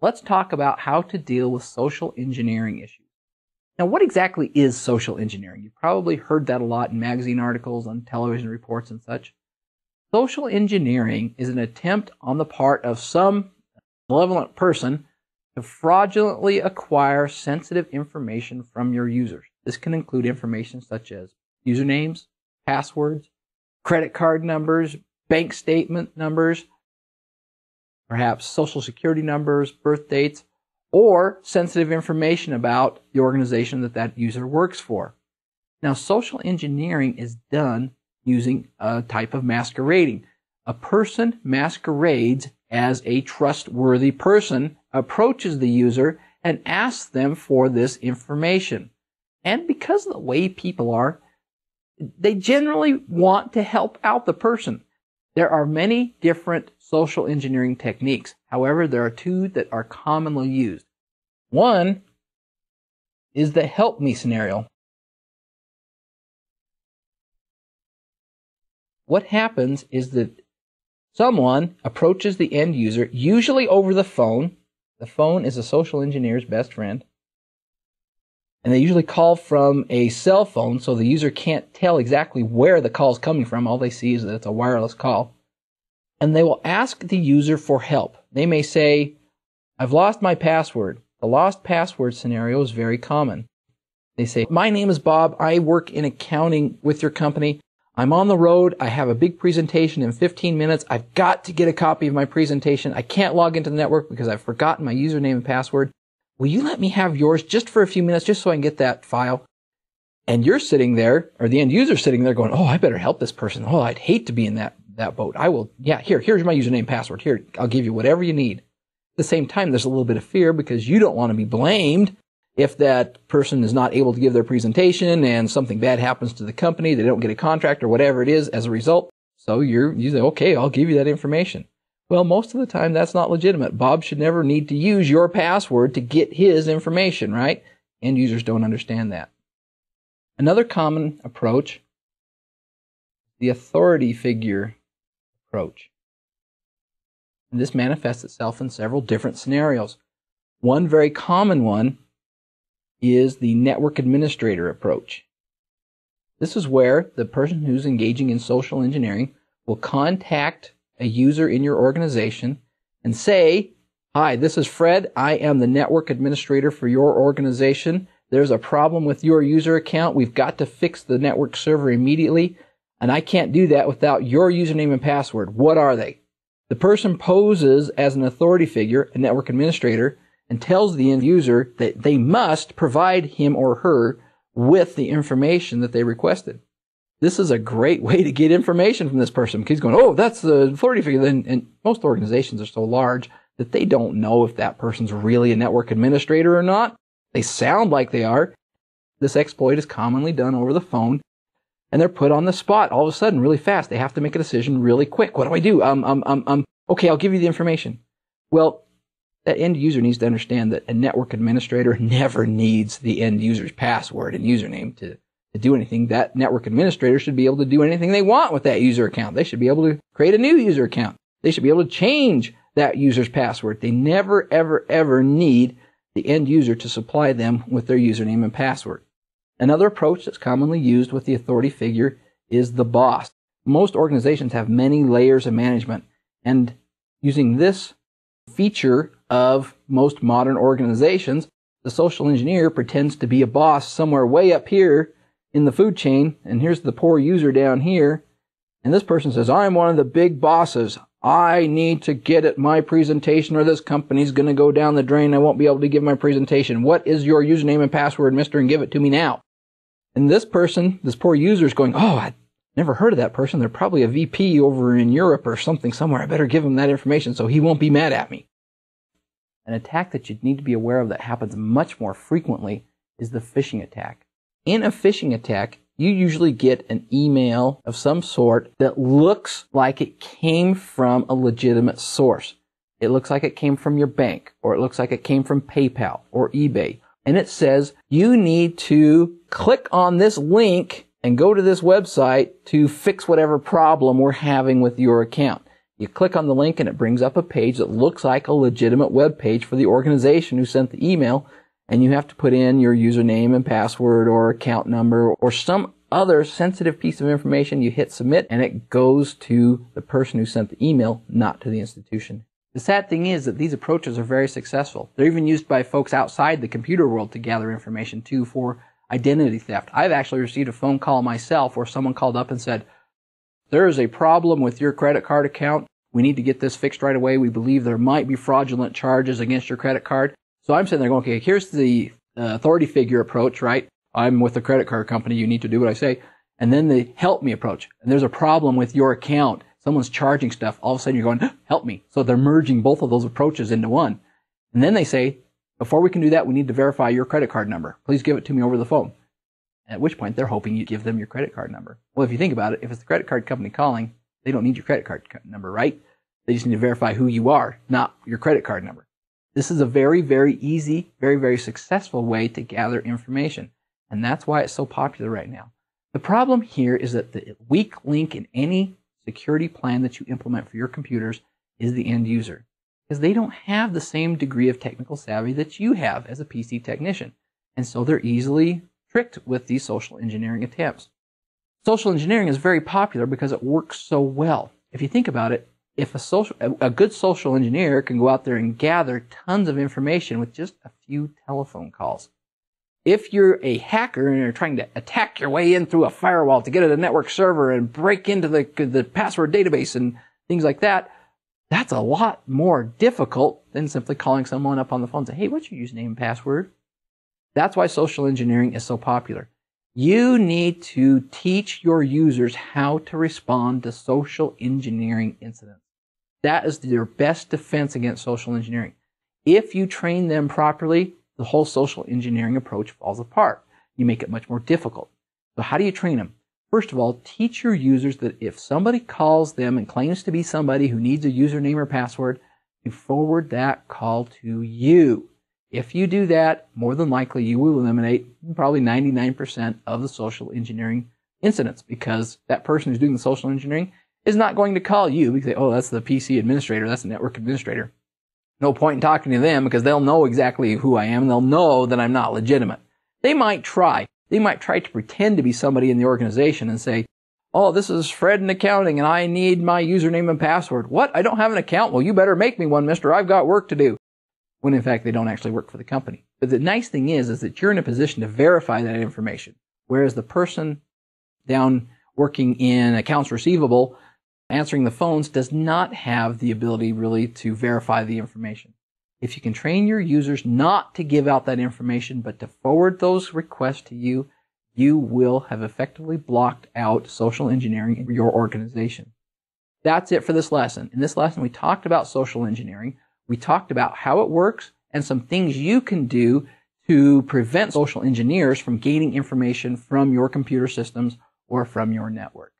let's talk about how to deal with social engineering issues. Now, what exactly is social engineering? You've probably heard that a lot in magazine articles, on television reports and such. Social engineering is an attempt on the part of some malevolent person to fraudulently acquire sensitive information from your users. This can include information such as usernames, passwords, credit card numbers, bank statement numbers, perhaps social security numbers, birth dates, or sensitive information about the organization that that user works for. Now, social engineering is done using a type of masquerading. A person masquerades as a trustworthy person, approaches the user, and asks them for this information. And because of the way people are, they generally want to help out the person. There are many different social engineering techniques. However, there are two that are commonly used. One is the help me scenario. What happens is that someone approaches the end user, usually over the phone. The phone is a social engineer's best friend. And they usually call from a cell phone, so the user can't tell exactly where the call is coming from. All they see is that it's a wireless call. And they will ask the user for help. They may say, I've lost my password. The lost password scenario is very common. They say, my name is Bob. I work in accounting with your company. I'm on the road. I have a big presentation in 15 minutes. I've got to get a copy of my presentation. I can't log into the network because I've forgotten my username and password. Will you let me have yours just for a few minutes just so I can get that file? And you're sitting there, or the end user sitting there going, oh, I better help this person. Oh, I'd hate to be in that boat. I will, yeah, here's my username and password. Here, I'll give you whatever you need. At the same time, there's a little bit of fear because you don't want to be blamed if that person is not able to give their presentation and something bad happens to the company, they don't get a contract or whatever it is as a result. So you say, okay, I'll give you that information. Well, most of the time that's not legitimate. Bob should never need to use your password to get his information, right? End users don't understand that. Another common approach, the authority figure approach. And this manifests itself in several different scenarios. One very common one is the network administrator approach. This is where the person who's engaging in social engineering will contact a user in your organization and say, hi, this is Fred. I am the network administrator for your organization. There's a problem with your user account. We've got to fix the network server immediately, and I can't do that without your username and password. What are they? The person poses as an authority figure, a network administrator, and tells the end user that they must provide him or her with the information that they requested. This is a great way to get information from this person. Because he's going, oh, that's the authority figure. And most organizations are so large that they don't know if that person's really a network administrator or not. They sound like they are. This exploit is commonly done over the phone, and they're put on the spot all of a sudden really fast. They have to make a decision really quick. What do I do? Okay, I'll give you the information. Well, that end user needs to understand that a network administrator never needs the end user's password and username to do anything. That network administrator should be able to do anything they want with that user account. They should be able to create a new user account. They should be able to change that user's password. They never, ever, ever need the end user to supply them with their username and password. Another approach that's commonly used with the authority figure is the boss. Most organizations have many layers of management, and using this feature of most modern organizations, the social engineer pretends to be a boss somewhere way up here in the food chain, and here's the poor user down here, and this person says, I'm one of the big bosses. I need to get at my presentation or this company's going to go down the drain. I won't be able to give my presentation. What is your username and password, mister, and give it to me now? And this person, this poor user is going, oh, I never heard of that person. They're probably a VP over in Europe or something somewhere. I better give him that information so he won't be mad at me. An attack that you need to be aware of that happens much more frequently is the phishing attack. In a phishing attack, you usually get an email of some sort that looks like it came from a legitimate source. It looks like it came from your bank, or it looks like it came from PayPal or eBay. And it says, you need to click on this link and go to this website to fix whatever problem we're having with your account. You click on the link and it brings up a page that looks like a legitimate web page for the organization who sent the email, and you have to put in your username and password or account number or some other sensitive piece of information. You hit submit and it goes to the person who sent the email, not to the institution. The sad thing is that these approaches are very successful. They're even used by folks outside the computer world to gather information too for identity theft. I've actually received a phone call myself where someone called up and said, "There is a problem with your credit card account. We need to get this fixed right away. We believe there might be fraudulent charges against your credit card." So I'm sitting there going, okay, here's the authority figure approach, right? I'm with the credit card company. You need to do what I say. And then the help me approach. And there's a problem with your account. Someone's charging stuff. All of a sudden you're going, help me. So they're merging both of those approaches into one. And then they say, before we can do that, we need to verify your credit card number. Please give it to me over the phone. At which point they're hoping you give them your credit card number. Well, if you think about it, if it's the credit card company calling, they don't need your credit card number, right? They just need to verify who you are, not your credit card number. This is a very, very easy, very, very successful way to gather information. And that's why it's so popular right now. The problem here is that the weak link in any security plan that you implement for your computers is the end user, because they don't have the same degree of technical savvy that you have as a PC technician. And so they're easily tricked with these social engineering attempts. Social engineering is very popular because it works so well. If you think about it, if a good social engineer can go out there and gather tons of information with just a few telephone calls. If you're a hacker and you're trying to attack your way in through a firewall to get at a network server and break into the password database and things like that, that's a lot more difficult than simply calling someone up on the phone and say, hey, what's your username and password? That's why social engineering is so popular. You need to teach your users how to respond to social engineering incidents. That is your best defense against social engineering. If you train them properly, the whole social engineering approach falls apart. You make it much more difficult. So how do you train them? First of all, teach your users that if somebody calls them and claims to be somebody who needs a username or password, to forward that call to you. If you do that, more than likely you will eliminate probably 99% of the social engineering incidents, because that person who's doing the social engineering is not going to call you because, oh, that's the PC administrator, that's the network administrator. No point in talking to them because they'll know exactly who I am and they'll know that I'm not legitimate. They might try. They might try to pretend to be somebody in the organization and say, oh, this is Fred in accounting and I need my username and password. What? I don't have an account? Well, you better make me one, mister. I've got work to do. When in fact they don't actually work for the company. But the nice thing is that you're in a position to verify that information, whereas the person down working in accounts receivable answering the phones does not have the ability really to verify the information. If you can train your users not to give out that information but to forward those requests to you, you will have effectively blocked out social engineering in your organization. That's it for this lesson. In this lesson we talked about social engineering. We talked about how it works and some things you can do to prevent social engineers from gaining information from your computer systems or from your network.